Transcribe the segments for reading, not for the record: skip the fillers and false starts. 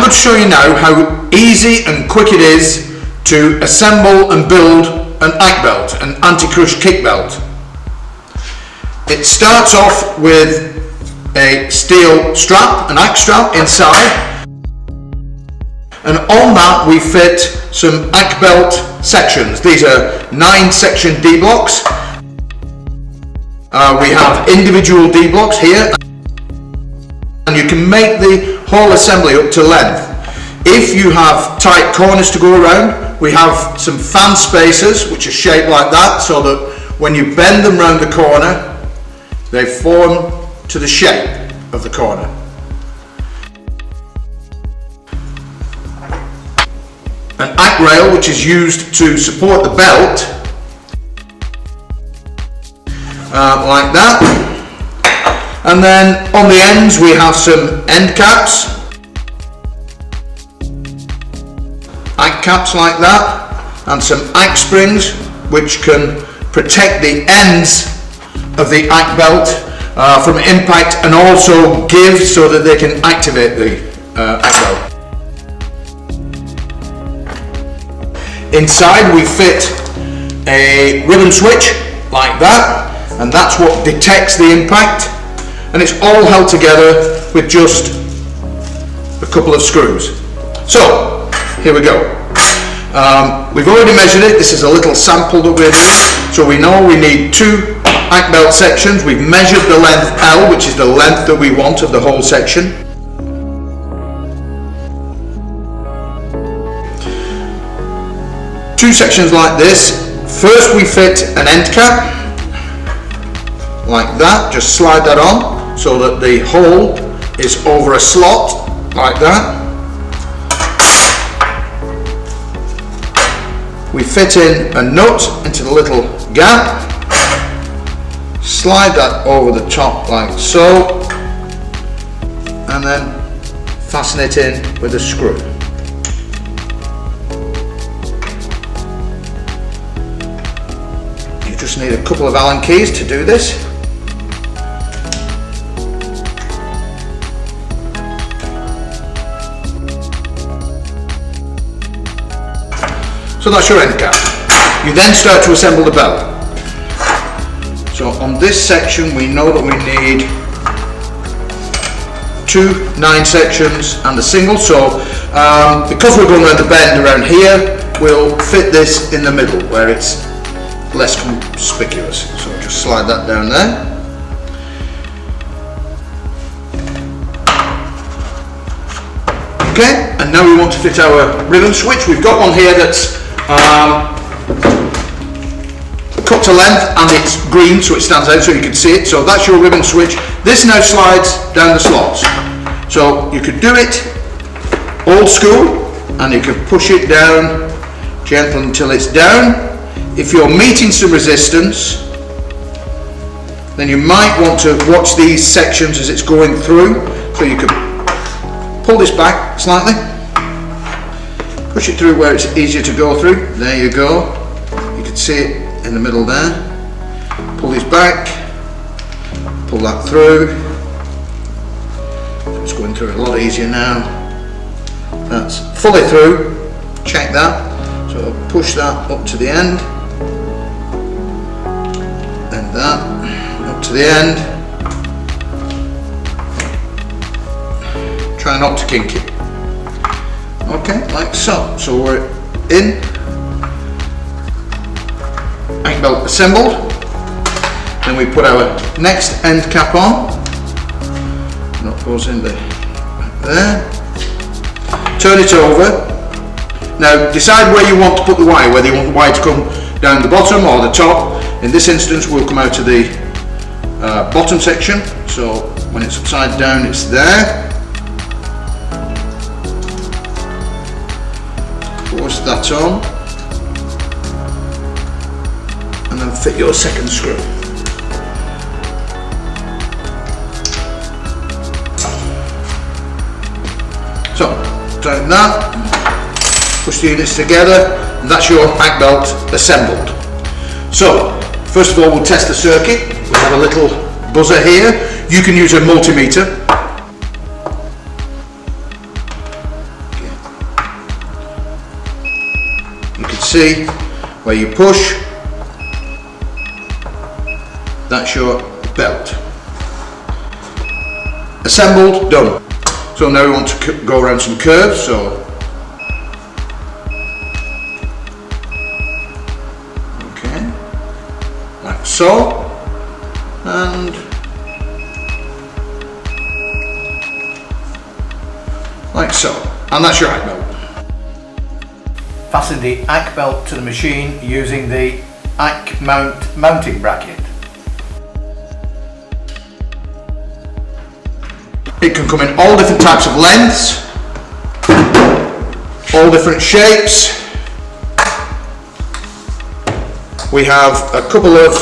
going to show you now how easy and quick it is to assemble and build an ACKBelt, an anti-crush kick belt. It starts off with a steel strap, an ACK strap inside, and on that we fit some ACKBelt sections. These are 9-section D blocks. We have individual D blocks here, and you can make the whole assembly up to length. If you have tight corners to go around, we have some fan spacers which are shaped like that, so that when you bend them round the corner, they form to the shape of the corner. An ACK rail which is used to support the belt, like that. And then on the ends we have some end caps, ACK caps like that, and some ACK springs which can protect the ends of the ACK belt from impact, and also give so that they can activate the ACK belt. Inside we fit a ribbon switch like that, and that's what detects the impact, and it's all held together with just a couple of screws. So here we go. We've already measured it. This is a little sample that we're doing, so we know we need 2 ACKBelt sections. We've measured the length L, which is the length that we want of the whole section. Two sections like this. First we fit an end cap like that, just slide that on so that the hole is over a slot like that. We fit in a nut into the little gap, slide that over the top like so, and then fasten it in with a screw. You just need a couple of Allen keys to do this. So that's your end cap. You then start to assemble the belt. So on this section we know that we need 2 9 sections and a single. So because we're going around the bend around here, we'll fit this in the middle where it's less conspicuous. So just slide that down there. Okay, and now we want to fit our ribbon switch. We've got one here that's cut to length and it's green, so it stands out so you can see it. So that's your ribbon switch. This now slides down the slots. So you could do it old school and you can push it down gently until it's down. If you're meeting some resistance, then you might want to watch these sections as it's going through. So you can pull this back slightly, push it through where it's easier to go through. There you go. You can see it in the middle there. Pull this back, pull that through. It's going through a lot easier now. That's fully through. Check that. So push that up to the end, and that up to the end. Try not to kink it. Okay, like so. So we're in. ACKBelt assembled. Then we put our next end cap on. And that goes in there. Turn it over. Now decide where you want to put the wire, whether you want the wire to come down the bottom or the top. In this instance we'll come out to the bottom section, so when it's upside down it's there. Force that on and then fit your second screw. So tighten that, push the units together, and that's your ACKBelt assembled. So first of all we'll test the circuit. We have a little buzzer here. You can use a multimeter. can see where you push, that's your belt. Assembled, done. So now we want to go around some curves, so okay, like so, and like so, and that's your ACKBelt. Fasten the ACKBelt to the machine using the ACK mounting bracket. It can come in all different types of lengths, all different shapes. We have a couple of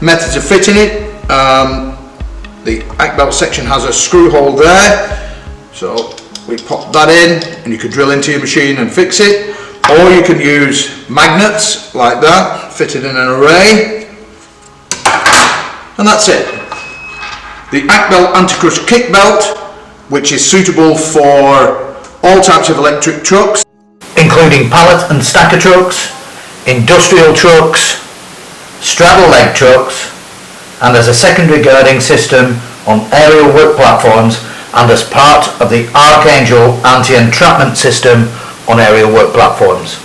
methods of fitting it. The ACKBelt section has a screw hole there, so we pop that in and you could drill into your machine and fix it, or you can use magnets like that, fitted in an array, and that's it. The ACKBelt Anti-Crush kick belt, which is suitable for all types of electric trucks, including pallet and stacker trucks, industrial trucks, straddle leg trucks, and as a secondary girding system on aerial work platforms, and as part of the Archangel anti-entrapment system on aerial work platforms.